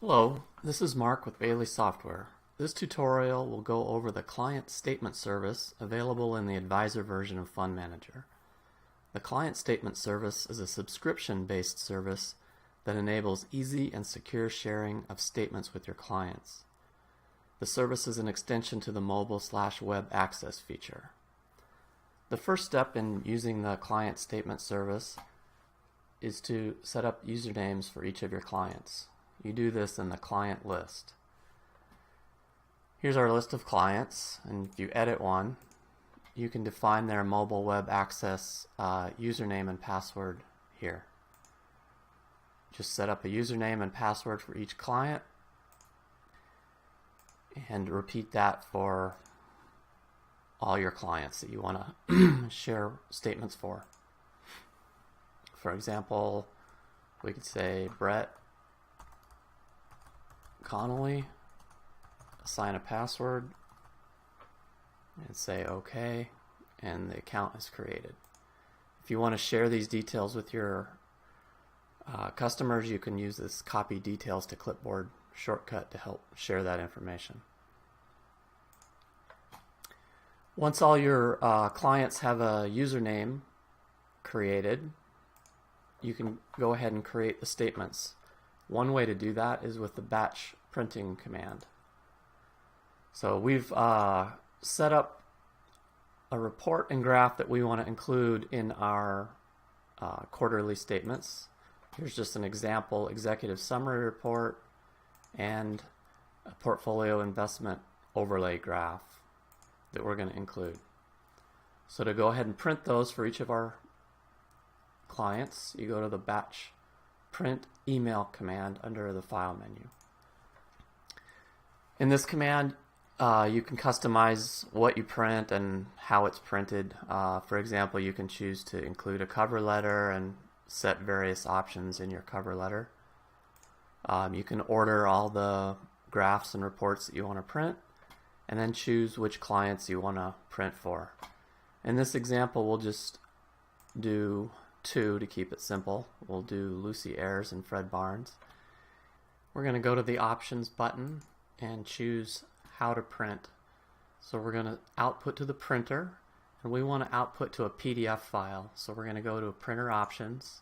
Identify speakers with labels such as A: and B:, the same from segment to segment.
A: Hello, this is Mark with Bailey Software. This tutorial will go over the client statement service available in the Advisor version of Fund Manager. The client statement service is a subscription-based service that enables easy and secure sharing of statements with your clients. The service is an extension to the mobile/web access feature. The first step in using the client statement service is to set up usernames for each of your clients. You do this in the client list. Here's our list of clients, and if you edit one, you can define their mobile web access username and password here. Just set up a username and password for each client and repeat that for all your clients that you want to share statements for. For example, we could say Brett Connolly, assign a password, and say OK, and the account is created. If you want to share these details with your customers, you can use this copy details to clipboard shortcut to help share that information. Once all your clients have a username created, you can go ahead and create the statements. One way to do that is with the batch printing command. So we've set up a report and graph that we want to include in our quarterly statements. Here's just an example executive summary report and a portfolio investment overlay graph that we're going to include. So to go ahead and print those for each of our clients, you go to the batch print email command under the file menu. In this command, you can customize what you print and how it's printed. For example, you can choose to include a cover letter and set various options in your cover letter. You can order all the graphs and reports that you want to print, and then choose which clients you want to print for. In this example, we'll just do two to keep it simple. We'll do Lucy Ayers and Fred Barnes. We're going to go to the Options button and choose How to Print. So we're going to output to the printer, and we want to output to a PDF file. So we're going to go to Printer Options,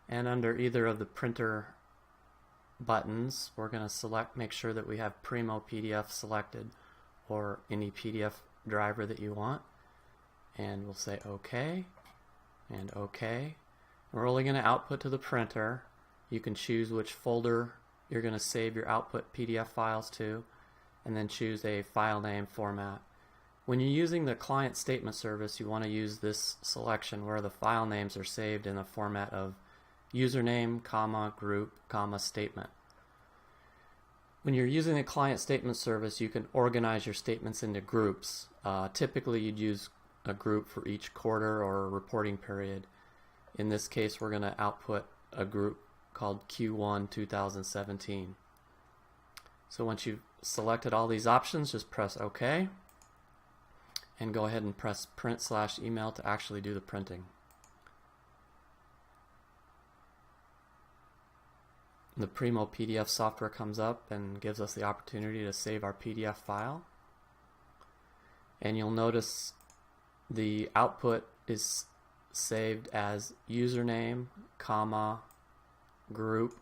A: and under either of the printer buttons, we're going to make sure that we have Primo PDF selected, or any PDF driver that you want, and we'll say OK and OK. And we're only going to output to the printer. You can choose which folder you're going to save your output PDF files to, and then choose a file name format. When you're using the client statement service, you want to use this selection where the file names are saved in the format of username, group, statement. When you're using the client statement service, you can organize your statements into groups. Typically, you'd use a group for each quarter or reporting period. In this case, we're going to output a group called Q1 2017. So once you've selected all these options, just press OK and go ahead and press print/email to actually do the printing. The Primo PDF software comes up and gives us the opportunity to save our PDF file. And you'll notice the output is saved as username, group,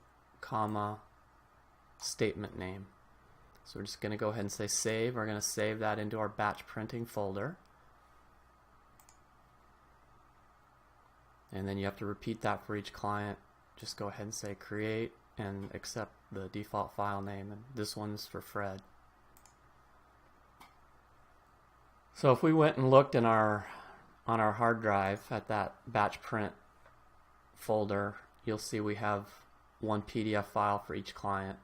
A: statement name. So we're just going to go ahead and say save. We're going to save that into our batch printing folder. And then you have to repeat that for each client. Just go ahead and say create and accept the default file name. And this one's for Fred. So if we went and looked on our hard drive at that batch print folder, you'll see we have one PDF file for each client.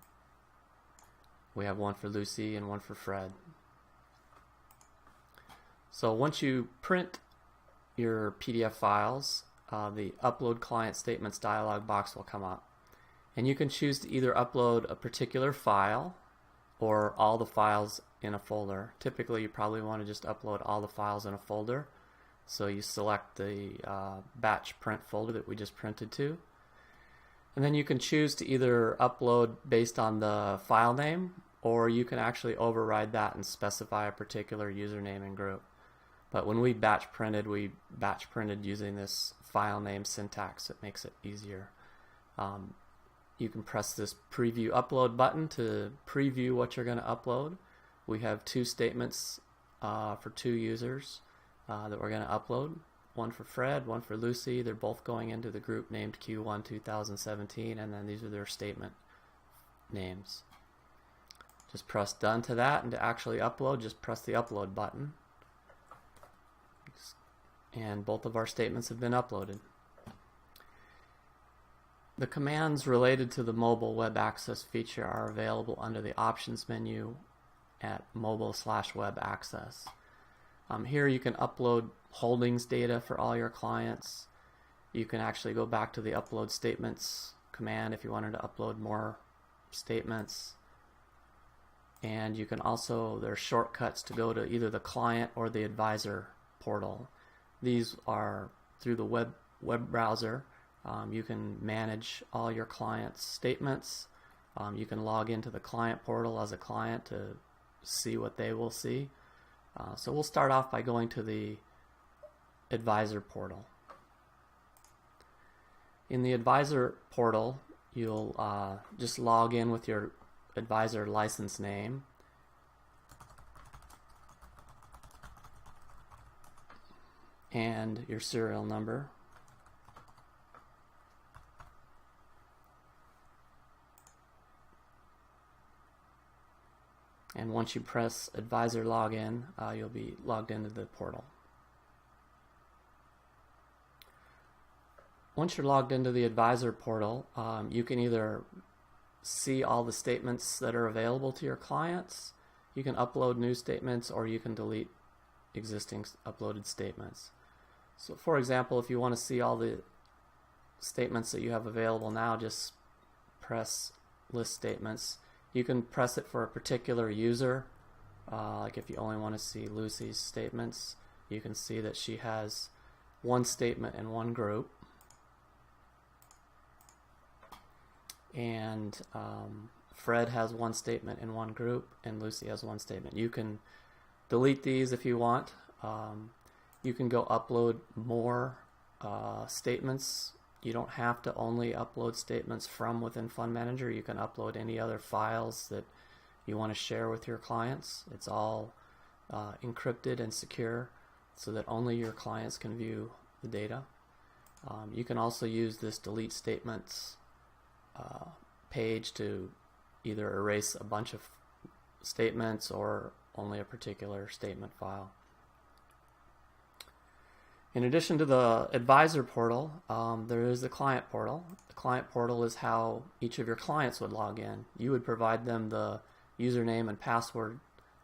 A: We have one for Lucy and one for Fred. So once you print your PDF files, the Upload Client Statements dialog box will come up. And you can choose to either upload a particular file or all the files in a folder. Typically, you probably want to just upload all the files in a folder. So you select the batch print folder that we just printed to. And then you can choose to either upload based on the file name, or you can actually override that and specify a particular username and group. But when we batch printed using this file name syntax. It makes it easier. You can press this preview upload button to preview what you're going to upload. We have 2 statements for 2 users that we're going to upload. One for Fred, one for Lucy. They're both going into the group named Q1 2017, and then these are their statement names. Just press done to that, and to actually upload, just press the upload button. And both of our statements have been uploaded. The commands related to the mobile web access feature are available under the options menu at mobile/web access. Here you can upload holdings data for all your clients. You can actually go back to the upload statements command if you wanted to upload more statements. And you can also, there are shortcuts to go to either the client or the advisor portal. These are through the web browser. You can manage all your clients' statements. You can log into the client portal as a client to see what they will see. So we'll start off by going to the advisor portal. In the advisor portal, you'll just log in with your advisor license name. And your serial number. And once you press advisor login, you'll be logged into the portal. Once you're logged into the advisor portal, you can either see all the statements that are available to your clients, you can upload new statements, or you can delete existing uploaded statements. So for example, if you want to see all the statements that you have available now, just press list statements. You can press it for a particular user. Like if you only want to see Lucy's statements, you can see that she has 1 statement in 1 group. And Fred has 1 statement in 1 group, and Lucy has 1 statement. You can delete these if you want. You can go upload more statements. You don't have to only upload statements from within Fund Manager. You can upload any other files that you want to share with your clients. It's all encrypted and secure so that only your clients can view the data. You can also use this delete statements page to either erase a bunch of statements or only a particular statement file. In addition to the advisor portal, there is the client portal. The client portal is how each of your clients would log in. You would provide them the username and password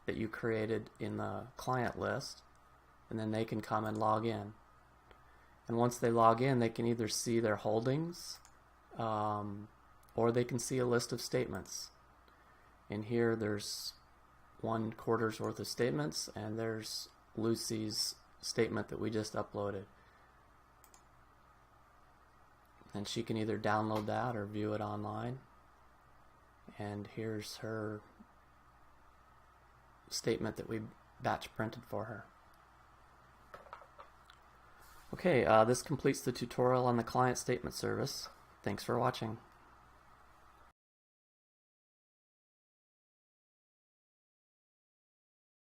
A: that you created in the client list, and then they can come and log in. And once they log in, they can either see their holdings or they can see a list of statements. In here there's 1 quarter's worth of statements, and there's Lucy's statement that we just uploaded. And she can either download that or view it online. And here's her statement that we batch printed for her. Okay, this completes the tutorial on the client statement service. Thanks for watching.